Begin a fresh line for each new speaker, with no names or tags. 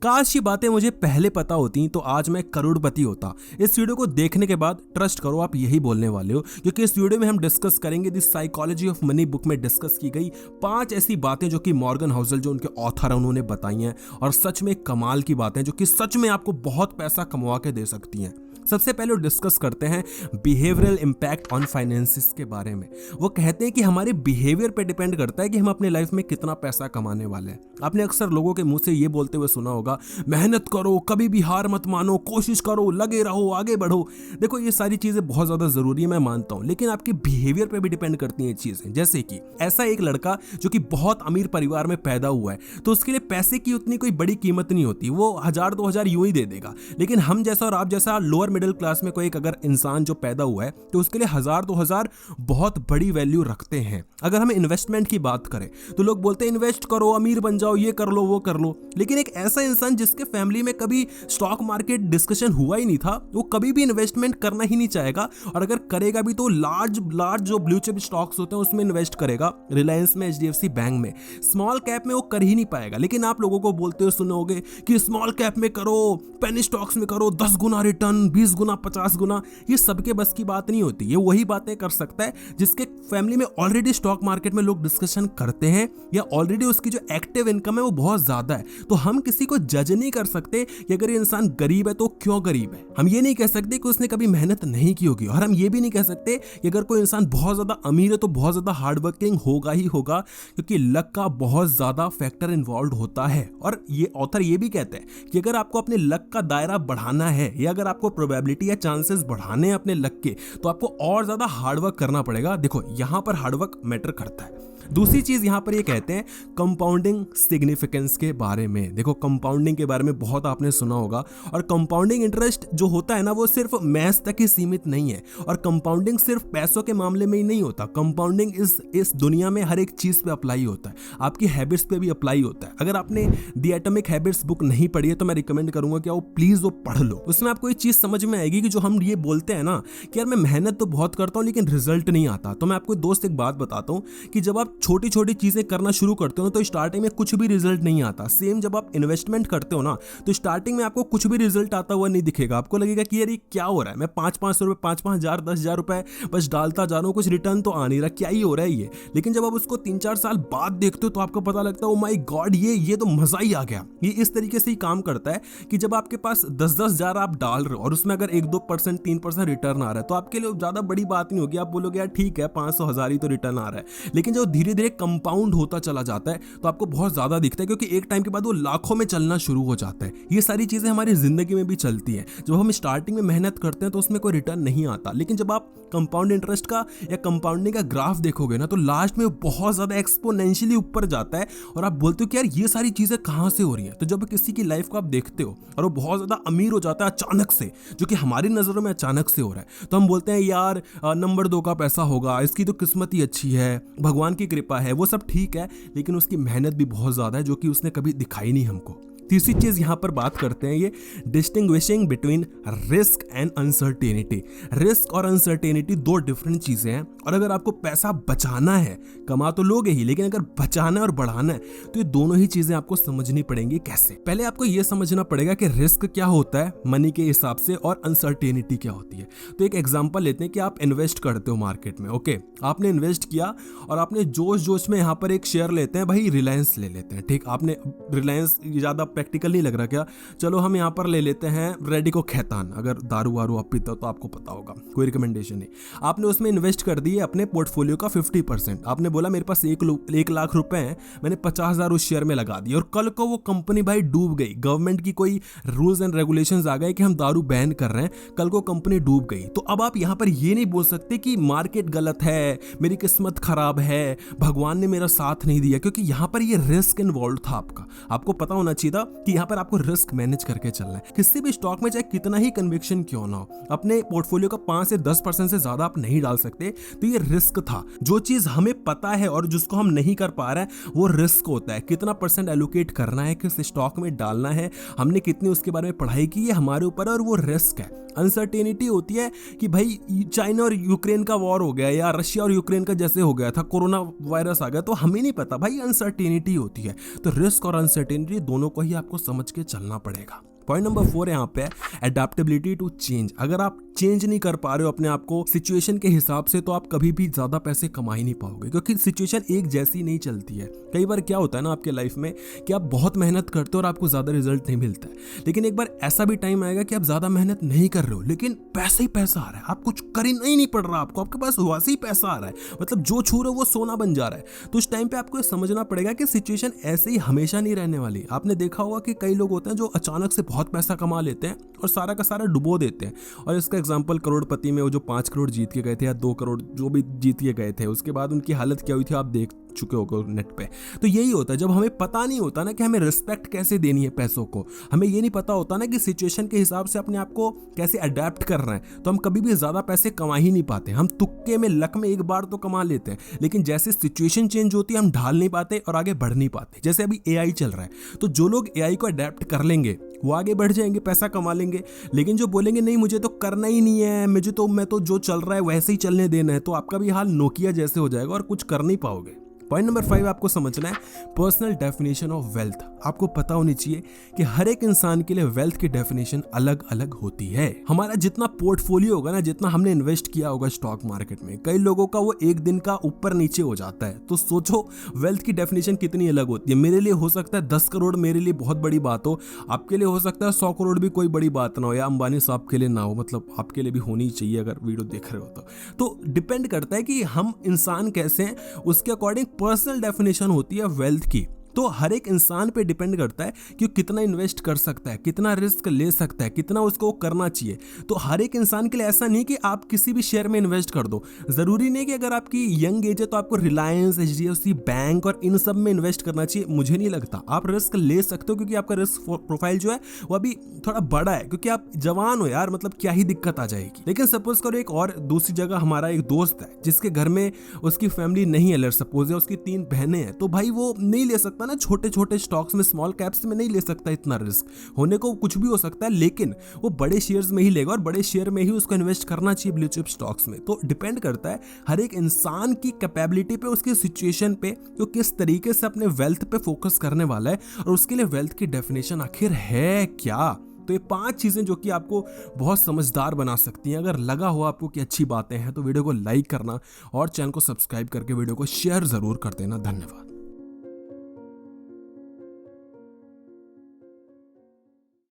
काश ये बातें मुझे पहले पता होती तो आज मैं करोड़पति होता। इस वीडियो को देखने के बाद ट्रस्ट करो आप यही बोलने वाले हो, क्योंकि इस वीडियो में हम डिस्कस करेंगे the psychology of money book में डिस्कस की गई 5 ऐसी बातें जो कि मॉर्गन हाउसल जो उनके ऑथर हैं उन्होंने बताई हैं और सच में कमाल की बातें जो कि सच में आपको बहुत पैसा कमवा के दे सकती हैं। सबसे पहले डिस्कस करते हैं बिहेवियरल इंपैक्ट ऑन फाइनेंसिस के बारे में। वो कहते हैं कि हमारे बिहेवियर पे डिपेंड करता है कि हम अपने लाइफ में कितना पैसा कमाने वाले हैं। आपने अक्सर लोगों के मुंह से ये बोलते हुए सुना होगा, मेहनत करो, कभी भी हार मत मानो, कोशिश करो, लगे रहो, आगे बढ़ो। देखो ये सारी चीजें बहुत ज्यादा जरूरी है, मैं मानता हूं, लेकिन आपके बिहेवियर पे भी डिपेंड करती हैं चीजें। जैसे कि ऐसा एक लड़का जो कि बहुत अमीर परिवार में पैदा हुआ है तो उसके लिए पैसे की उतनी कोई बड़ी कीमत नहीं होती, वो 1000-2000 यूं ही दे देगा। लेकिन हम जैसा और आप जैसा लोअर मिडिल क्लास में कोई एक अगर इंसान जो पैदा हुआ है तो उसके लिए 1000-2000 बहुत बड़ी वैल्यू रखते हैं। अगर हम इन्वेस्टमेंट की बात करें तो लोग बोलते हैं इन्वेस्ट करो, अमीर बन जाओ, ये कर लो, वो कर लो। लेकिन एक ऐसा इंसान जिसके फैमिली में कभी स्टॉक मार्केट डिस्कशन हुआ ही नहीं था, वो कभी भी इन्वेस्टमेंट करना ही नहीं चाहेगा, और अगर करेगा भी तो लार्ज जो ब्लू चिप स्टॉक्स होते हैं उसमें इन्वेस्ट करेगा, रिलायंस में, HDFC बैंक में। स्मॉल कैप में वो कर ही नहीं पाएगा। लेकिन आप लोगों को बोलते हुए सुनोगे कि स्मॉल कैप में करो, पेनी स्टॉक्स में करो, 10 गुना रिटर्न, 20 गुना, 50 गुना। ये सबके बस की बात नहीं होती। ये वही बातें कर सकता है जिसके फैमिली में ऑलरेडी स्टॉक मार्केट में लोग डिस्कशन करते हैं या ऑलरेडी उसकी जो एक्टिव इनकम है वो बहुत ज्यादा है। तो हम किसी को जज नहीं कर सकते कि अगर ये इंसान गरीब है तो क्यों गरीब है। हम ये नहीं कह सकते कि उसने कभी मेहनत नहीं की होगी, और हम ये भी नहीं कह सकते कि अगर कोई इंसान बहुत ज्यादा अमीर है तो बहुत ज्यादा हार्ड वर्किंग होगा ही होगा, क्योंकि लक का बहुत ज्यादा फैक्टर इन्वॉल्व होता है। और ये ऑथर ये भी कहते हैं कि अगर आपको अपने लक का दायरा बढ़ाना है या अगर आपको प्रोबेबिलिटी या चांसेस बढ़ाने हैं अपने लक के, तो आपको और ज्यादा हार्डवर्क करना पड़ेगा। देखो यहां पर हार्डवर्क मैटर करता है। दूसरी चीज यहां पर ये कहते हैं कंपाउंडिंग सिग्निफिकेंस के बारे में। देखो कंपाउंडिंग के बारे में बहुत आपने सुना होगा, और कंपाउंडिंग इंटरेस्ट जो होता है ना वो सिर्फ मैथ्स तक ही सीमित नहीं है, और कंपाउंडिंग सिर्फ पैसों के मामले में ही नहीं होता। कंपाउंडिंग इस दुनिया में हर एक चीज पे अप्लाई होता है, आपकी हैबिट्स पे भी अप्लाई होता है। अगर आपने द एटॉमिक हैबिट्स बुक नहीं पढ़ी है तो मैं रिकमेंड करूंगा कि आप प्लीज वो पढ़ लो। उसमें आपको ये चीज समझ में आएगी कि जो हम ये बोलते हैं ना कि यार मैं मेहनत तो बहुत करता हूं लेकिन रिजल्ट नहीं आता। तो मैं आपको दोस्त एक बात बताता हूं कि जब आप छोटी छोटी चीजें करना शुरू करते हो तो स्टार्टिंग में कुछ भी रिजल्ट नहीं आता। सेम जब आप इन्वेस्टमेंट करते हो ना तो स्टार्टिंग में आपको कुछ भी रिजल्ट आता हुआ नहीं दिखेगा। आपको लगेगा कि यार ये क्या हो रहा है, मैं 500 रुपए, 5,000, 10,000 रुपए बस डालता जा रहा हूँ, कुछ रिटर्न तो आ नहीं रहा, क्या ही हो रहा है ये। लेकिन जब आप उसको 3-4 साल बाद देखते हो तो आपको पता लगता है ओ माय गॉड, ये तो मजा ही आ गया। ये इस तरीके से ही काम करता है कि जब आपके पास 10-10 हजार आप डाल रहे हो और उसमें अगर 1-2%, 3% रिटर्न आ रहा है तो आपके लिए ज्यादा बड़ी बात नहीं होगी। आप बोलोगे यार ठीक है 500,000 ही तो रिटर्न आ रहा है। लेकिन जब धीरे धीरे कंपाउंड होता चला जाता है तो आपको बहुत ज्यादा दिखता है, क्योंकि एक टाइम के बाद वो लाखों में चलना शुरू हो जाता है। ये सारी चीजें हमारी जिंदगी में भी चलती है। जब हम स्टार्टिंग में मेहनत करते हैं तो उसमें कोई रिटर्न नहीं आता, लेकिन जब आप कंपाउंड इंटरेस्ट का या कंपाउंडिंग का ग्राफ देखोगे ना तो लास्ट में बहुत ज्यादा एक्सपोनेंशियली ऊपर जाता है, और आप बोलते हो कि यार ये सारी चीजें कहां से हो रही हैं। तो जब किसी की लाइफ को आप देखते हो और वो बहुत ज्यादा अमीर हो जाता है अचानक से, जो कि हमारी नजरों में अचानक से हो रहा है, तो हम बोलते हैं यार नंबर 2 का पैसा होगा, इसकी तो किस्मत ही अच्छी है, भगवान की कृपा है। वो सब ठीक है, लेकिन उसकी मेहनत भी बहुत ज्यादा है जो कि उसने कभी दिखाई नहीं हमको। तीसरी चीज यहां पर बात करते हैं ये distinguishing between risk and uncertainty. Risk और अनसर्टेनिटी 2 डिफरेंट चीजें हैं, और अगर आपको पैसा बचाना है, कमा तो लोगे ही, लेकिन अगर बचाना है और बढ़ाना है तो ये दोनों ही चीजें आपको समझनी पड़ेंगी। कैसे? पहले आपको ये समझना पड़ेगा कि रिस्क क्या होता है मनी के हिसाब से और अनसर्टेनिटी क्या होती है। तो एक एग्जांपल लेते हैं कि आप इन्वेस्ट करते हो मार्केट में। ओके, आपने इन्वेस्ट किया और आपने जोश में यहाँ पर एक शेयर लेते हैं, भाई रिलायंस ले लेते हैं। ठीक, आपने रिलायंस ज्यादा प्रैक्टिकल नहीं लग रहा क्या, चलो हम यहाँ पर ले लेते हैं रेडिको खैतान। अगर दारू वारू आप पीते हो तो आपको पता होगा, कोई रिकमेंडेशन नहीं। आपने उसमें इन्वेस्ट कर दिए अपने पोर्टफोलियो का 50%। आपने बोला मेरे पास 1 लाख रुपए हैं, मैंने 50,000 उस शेयर में लगा दिए, और कल को वो कंपनी भाई डूब गई, गवर्नमेंट की कोई रूल्स एंड रेगुलेशंस आ गए कि हम दारू बैन कर रहे हैं, कल को कंपनी डूब गई। तो अब आप यहाँ पर ये नहीं बोल सकते कि मार्केट गलत है, मेरी किस्मत खराब है, भगवान ने मेरा साथ नहीं दिया, क्योंकि यहाँ पर ये रिस्क इन्वॉल्व था आपका। आपको पता होना चाहिए था कि यहाँ पर आपको रिस्क मैनेज करके चलना है। किसी भी स्टॉक में चाहे कितना ही कन्विक्शन क्यों ना हो, अपने पोर्टफोलियो का 5 से 10% से ज्यादा आप नहीं डाल सकते। तो ये रिस्क था। जो चीज हमें पता है और जिसको हम नहीं कर पा रहे हैं वो रिस्क होता है। कितना % एलोकेट करना है, किस स्टॉक में डालना है, हमने कितनी उसके बारे में पढ़ाई की है, हमारे ऊपर है, और वो रिस्क है। अनसर्टेनिटी होती है कि भाई चाइना और यूक्रेन का वॉर हो गया या रशिया और यूक्रेन का जैसे हो गया था, कोरोना वायरस आ गया, तो हमें नहीं पता, भाई अनसर्टेनिटी होती है। तो रिस्क और अनसर्टेनिटी दोनों को ही आपको समझ के चलना पड़ेगा। पॉइंट नंबर 4 यहाँ पे एडेप्टेबिलिटी टू चेंज। अगर आप चेंज नहीं कर पा रहे हो अपने आप को सिचुएशन के हिसाब से, तो आप कभी भी ज्यादा पैसे कमा ही नहीं पाओगे, क्योंकि सिचुएशन एक जैसी नहीं चलती है। कई बार क्या होता है ना आपके लाइफ में कि आप बहुत मेहनत करते हो और आपको ज्यादा रिजल्ट नहीं मिलता है, लेकिन एक बार ऐसा भी टाइम आएगा कि आप ज्यादा मेहनत नहीं कर रहे हो लेकिन पैसा ही पैसा आ रहा है, आप कुछ करना ही नहीं पड़ रहा, आपके पास वैसे ही पैसा आ रहा है, मतलब जो छू रहे हो वो सोना बन जा रहा है। तो उस टाइम पे आपको ये समझना पड़ेगा कि सिचुएशन ऐसे ही हमेशा नहीं रहने वाली। आपने देखा होगा कि कई लोग होते हैं जो अचानक से बहुत पैसा कमा लेते हैं और सारा का सारा डुबो देते हैं। और इसका एग्जांपल करोड़पति में वो जो 5 करोड़ जीत के गए थे या 2 करोड़ जो भी जीत के गए थे, उसके बाद उनकी हालत क्या हुई थी आप देख चुके होगे नेट पे। तो यही होता है जब हमें पता नहीं होता ना कि हमें रिस्पेक्ट कैसे देनी है पैसों को, हमें ये नहीं पता होता ना कि सिचुएशन के हिसाब से अपने आप को कैसे अडेप्ट कर रहे हैं, तो हम कभी भी ज्यादा पैसे कमा ही नहीं पाते। हम तुक्के में लक में एक बार तो कमा लेते हैं, लेकिन जैसे सिचुएशन चेंज होती है हम ढाल नहीं पाते और आगे बढ़ नहीं पाते। जैसे अभी एआई चल रहा है, तो जो लोग एआई को अडेप्ट कर लेंगे वो आगे बढ़ जाएंगे, पैसा कमा लेंगे। लेकिन जो बोलेंगे नहीं मुझे तो करना ही नहीं है, मैं तो जो चल रहा है वैसे ही चलने देना है, तो आपका भी हाल नोकिया जैसे हो जाएगा और कुछ कर नहीं पाओगे। पॉइंट नंबर 5 आपको समझना है पर्सनल डेफिनेशन ऑफ वेल्थ। आपको पता होनी चाहिए कि हर एक इंसान के लिए वेल्थ की डेफिनेशन अलग अलग होती है। हमारा जितना पोर्टफोलियो होगा ना, जितना हमने इन्वेस्ट किया होगा स्टॉक मार्केट में, कई लोगों का वो एक दिन का ऊपर नीचे हो जाता है। तो सोचो वेल्थ की डेफिनेशन कितनी अलग होती है। मेरे लिए हो सकता है 10 करोड़ मेरे लिए बहुत बड़ी बात हो, आपके लिए हो सकता है 100 करोड़ भी कोई बड़ी बात ना हो, या अंबानी साहब के लिए ना हो, मतलब आपके लिए भी होनी चाहिए अगर वीडियो देख रहे हो तो डिपेंड करता है कि हम इंसान कैसे हैं, उसके अकॉर्डिंग पर्सनल डेफिनेशन होती है वेल्थ की। तो हर एक इंसान पे डिपेंड करता है कि कितना इन्वेस्ट कर सकता है, कितना रिस्क ले सकता है, कितना उसको करना चाहिए। तो हर एक इंसान के लिए ऐसा नहीं कि आप किसी भी शेयर में इन्वेस्ट कर दो। जरूरी नहीं कि अगर आपकी यंग एज है तो आपको रिलायंस, एचडीएफसी बैंक और इन सब में इन्वेस्ट करना चाहिए, मुझे नहीं लगता। आप रिस्क ले सकते हो क्योंकि आपका रिस्क प्रोफाइल जो है वो अभी थोड़ा बड़ा है, क्योंकि आप जवान हो यार, मतलब क्या ही दिक्कत आ जाएगी। लेकिन सपोज करो एक और दूसरी जगह हमारा एक दोस्त है जिसके घर में उसकी फैमिली नहीं है, लेट्स सपोज, या उसकी 3 बहनें हैं, तो भाई वो नहीं ले सकता ना छोटे छोटे स्टॉक्स में, स्मॉल कैप्स में नहीं ले सकता। इतना रिस्क होने को कुछ भी हो सकता है, लेकिन वो बड़े शेयर्स में ही लेगा और बड़े शेयर में ही उसको इन्वेस्ट करना चाहिए ब्लू चिप स्टॉक्स में। तो डिपेंड करता है हर एक इंसान की कैपेबिलिटी पे, उसकी सिचुएशन पे, तो किस तरीके से अपने वेल्थ पे फोकस करने वाला है और उसके लिए वेल्थ की डेफिनेशन आखिर है क्या। तो ये 5 चीजें जो कि आपको बहुत समझदार बना सकती हैं। अगर लगा हो आपको कि अच्छी बातें हैं तो वीडियो को लाइक करना और चैनल को सब्सक्राइब करके वीडियो को शेयर जरूर कर देना। धन्यवाद।